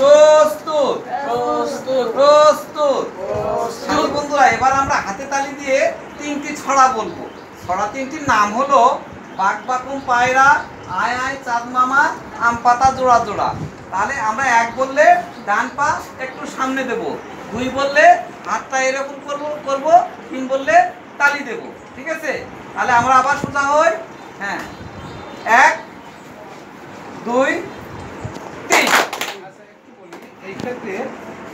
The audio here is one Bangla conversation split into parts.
প্রস্তুত প্রস্তুত প্রস্তুত। বন্ধুরা এবার আমরা হাতে তালি দিয়ে তিনটি ছড়া বলবো। ছড়া তিনটির নাম হলো বাঘ বাকুম পায়রা, আয় আয় চাঁদ মামা, আম পাতা জোড়া জোড়া। তাহলে আমরা এক বললে ডান পা একটু সামনে দেব, দুই বললে হাতটা এরকম করব, তিন বললে তালি দেব। ঠিক আছে? তাহলে আমরা আবার সোজা হই। হ্যাঁ, 1 2 3। এই ক্ষেত্রে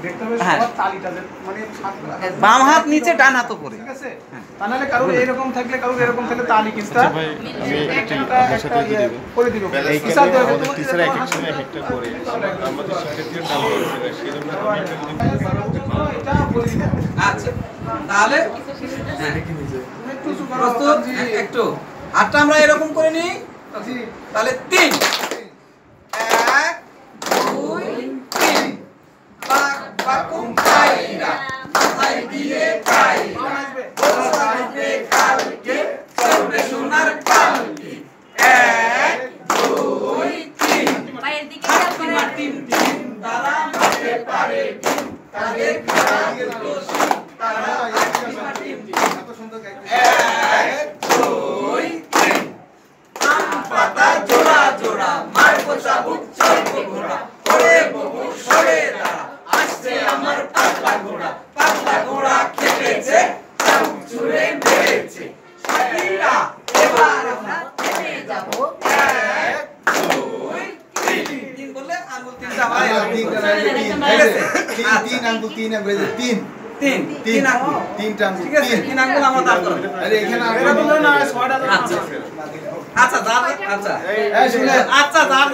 দেখতে হবে সবার তালিটা মানে বাম হাত নিচে ডান হাত উপরে। ঠিক আছে? তা নাহলে কারোর এরকম থাকলে কারোর এরকম থাকলে তালি কিস্তা ভাই আমি একটু আপনার সাথে দিয়ে দেব করে দিব। এইখানে আমাদের টিচার এক এক সময় এক একটা করে আমাদের শিক্ষার্থীর নাম বলছে সেজন্য আমি এটা বলি না। আচ্ছা, তাহলে একটু প্রস্তুত? একটু হাতটা আমরা এরকম করে নিই। তাহলে 3 1 2 3। বাঘ বাকুম পায়রা, মাথায় দিয়ে পায়রা, আসবে কালকে, চলবে সোনার পালকি। 1 2 3। পায়ের দিকে টিম টিম তারা মারতে পারে টিম, তাদের খেলা দুটো শিব, তারা টিম টিম। 1 2 3। আম পাতা জোড়া জোড়া, মারবো চাবুক চলবো ঘোড়া, ওরে বহু সরে দাঁড়া, আসছে আমার পাতলা ঘোড়া। পাতলা ঘোড়া খেপেছে, চাবুক ছুঁড়ে মেরেছে। সাথীরা এবার আমরা থেমে যাবো। 1 2 3। তিন বললে আঙ্গুল তিনটা আমার তিন আঙ্গুল তিন আঙ্গুল তিন তিন তিন আঙ্গুল তিনটা আঙ্গুল ঠিক আছে? তিন আঙ্গুল আমরা দাঁড় করব। আরে এখানে এটা বললো না 6টা আচ্ছা যার আচ্ছা আচ্ছা যার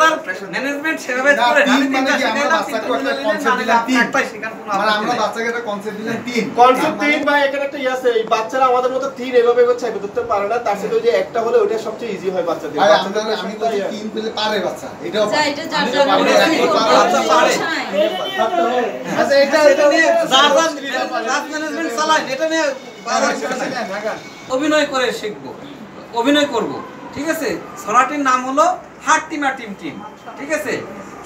ম্যানেজমেন্ট সেভাবে করে আমি তিনটা শিখাইলাম। বাচ্চাকে একটা কনসেপ্ট দিলাম তিন। একটাই শেখানো কোনো মানে আপত্তি আমরা নেই। বাচ্চাকে একটা কনসেপ্ট দিলাম তিন। কনসেপ্ট 3 ভাই এখানে একটা আছে এই বাচ্চারা আমাদের মতো 3 এভাবে চাইবে ধরতে পারে না, তার সাথে ওই যে একটা হলে ওটা সবচেয়ে ইজি হয় বাচ্চাদের। ভাই আমরা আমি বলছি তিন পেলে পারে বাচ্চা। এটাও যা এটা যার বাচ্চা পারে। আচ্ছা এটা এটা নিয়ে যার ম্যানেজমেন্ট চালায় এটা নিয়ে অভিনয় করে শিখবো, অভিনয় করব। ঠিক আছে? ছড়াটির নাম হলো হাট্টিমা টিম টিম। ঠিক আছে?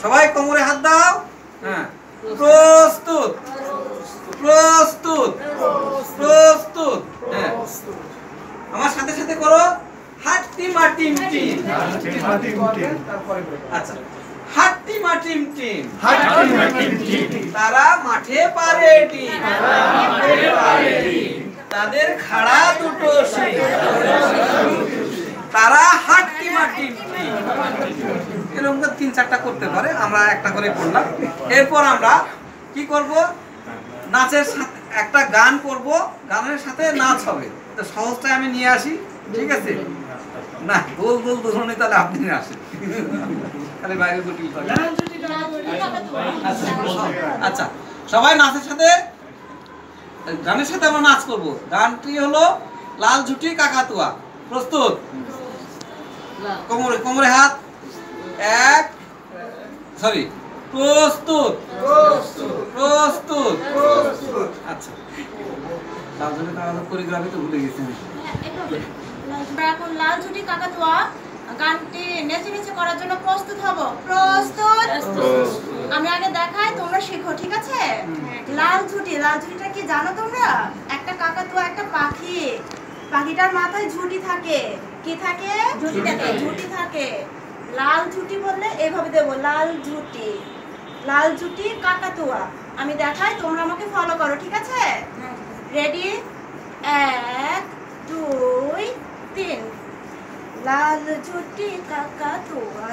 সবাই কোমরে হাত দাও। হ্যাঁ, প্রস্তুত প্রস্তুত প্রস্তুত। হ্যাঁ, আমার সাথে সাথে করো হাট্টিমা টিম টিম। আচ্ছা, হাট্টিমা টিম টিম, তারা মাঠে পারে টিম, তাদের খাড়া দুটো শিং, তারা হাট্টিমা টিম টিম। এরকম 3-4টা করতে পারে, আমরা একটা করে করলাম। এরপর আমরা কি করব? নাচের সাথে একটা গান করব, গানের সাথে নাচ হবে। তো সহজটাই আমি নিয়ে আসি। ঠিক আছে? না দোল দোল দুজনে তাহলে আপনি নিয়ে আসেন, তাহলে বাইরে জটিল থাকে। আচ্ছা, সবাই নাচের সাথে গানের সাথে আমরা নাচ করব। গানটি হলো লাল ঝুটি কাকাতুয়া। প্রস্তুত? কোমরে কোমরে হাত। প্রস্তুত প্রস্তুত। আচ্ছা, লাল ঝুটি কাকাতুয়া কোরিওগ্রাফি তো ভুলে গেছি আমি। এখন লাল ঝুটি কাকাতুয়া গানটি নেচে নেচে করার জন্য প্রস্তুত হব। প্রস্তুত? আমি আগে দেখাই, তোমরা শিখো। ঠিক আছে? লাল ঝুটিটা কি জানো তোমরা? একটা কাকাতুয়া, একটা পাখি। পাখিটার মাথায় ঝুটি থাকে। কি থাকে? ঝুটি থাকে। লাল ঝুটি বললে এভাবে দেবো, লাল ঝুটি কাকাতুয়া। আমি দেখাই, তোমরা আমাকে ফলো করো। ঠিক আছে? রেডি? 1 2 3। লাল ঝুটি কাকাতুয়া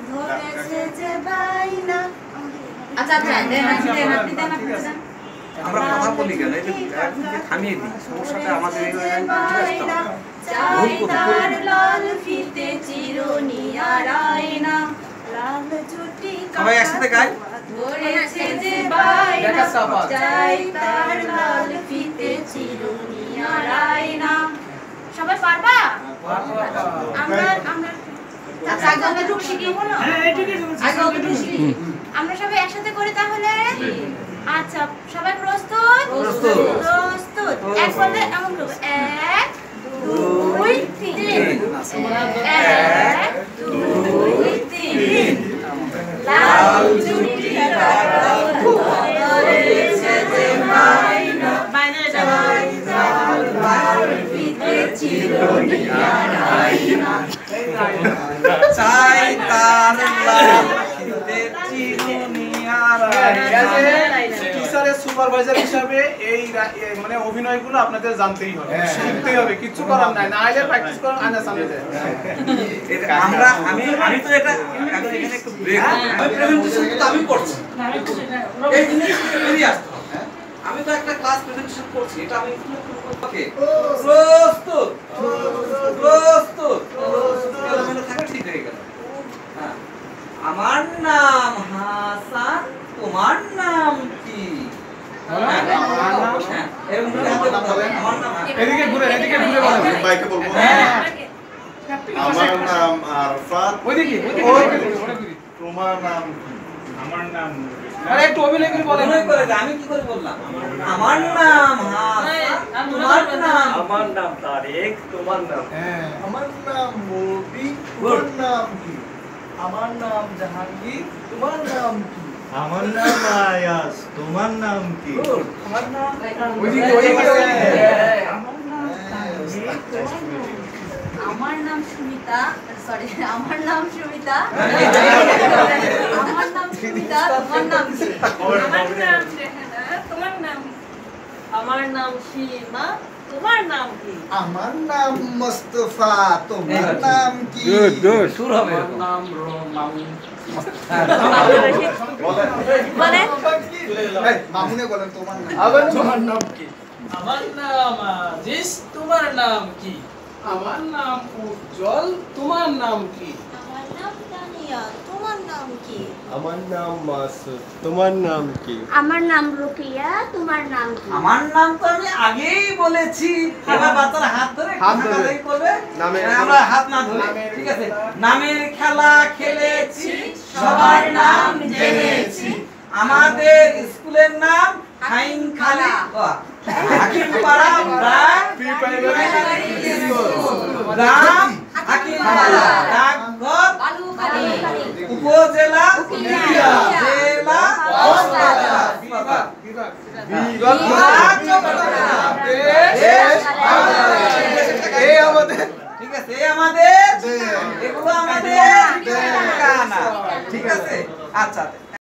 ধরেছে যে বাইনা। আচ্ছা দেন আপনি দেন। আমরা কথা বলি কেন? এই যে থামিয়ে দিই, সমস্যাটা আমাদের এই চাইতার লাল ফিতে চিরুনি আর আয়না। লাল ঝুটি সবাই একসাথে গাই। ধরেছে যে বাইনা, চাইতার লাল ফিতে চিরুনি আর আয়না। সবাই পারবা? আমরা সবাই একসাথে করি তাহলে। আচ্ছা, সবাই প্রস্তুত? প্রস্তুত। এক বললে এমন করবো, 1 2 3। 1 2 3। লাল ঝুটি টিচারের সুপারভাইজার হিসাবে এই মানে অভিনয়গুলো আপনাদের জানতেই হবে, শিখতেই হবে, কিচ্ছু করার নাই, না আইলে প্র্যাকটিস করেন, আইনা সামনে যায়। আমি তো এটা এখন এখানে একটু ব্রেক, আমি প্রেজেন্টেশন তো আমি করছি, এই জিনিস বেরিয়ে আসতে হবে। আমি তো একটা ক্লাস প্রেজেন্টেশন করছি, এটা আমি ওকে প্রস্তুত প্রস্তুত এলোমেলো থাকা ঠিক হয়ে গেল। হ্যাঁ, আমার নাম হাসান, তোমার নাম কি? এরকম করে হাতে বলেন, আমার নাম এদিকে ঘুরে বলেন। বাইকে বলবো আমার নাম আরফাত, ওইদিকে তোমার নাম কি? আমার নাম আরে একটু অভিনয় করে বলেন। মনে করে যে আমি কি করে বললাম, আমার নাম হাসান, তোমার নাম আমার নাম তারেক, তোমার নাম আমার নাম মুরবি, তোমার নাম কি? আমার নাম জাহাঙ্গীর, তোমার নাম কি? আমার নাম আয়াস, তোমার নাম কি? আমার নাম সুমিতা, সরি আমার নাম সুমিতা, আমার নাম সুমিতা, তোমার নাম কি? আমার নাম রেহানা, তোমার নাম কি? আমার নাম সীমা, তোমার নাম কি? আমার নাম মুস্তাফা, তোমার নাম কি? শুরু হবে। নাম মামুন। বলেন এই, মামুনে বলেন তোমার নাম। তোমার নাম কি? আমার নাম আজিজ, তোমার নাম কি? আমার নাম উজ্জ্বল, তোমার নাম কি? আমার নাম তানিয়া, তোমার নাম কি? আমার নাম মাসুদ, তোমার নাম কি? আমার নাম রুকিয়া, তোমার নাম কি? আমার নাম তো আমি আগেই বলেছি, এবার বাচ্চারা হাত ধরে হাতই করবে, আমরা হাত না ধরে, ঠিক আছে? নামের খেলা খেলেছি, সবার নাম জেনেছি, আমাদের স্কুলের নাম হাইন খালি হাকিম পাড়া গ্রাম হাকিম পাড়া, ডাকঘর উপজেলা জেলা ঠিক আছে, এই আমাদের এগুলো আমাদের ঠিকানা, ঠিক আছে? আচ্ছা।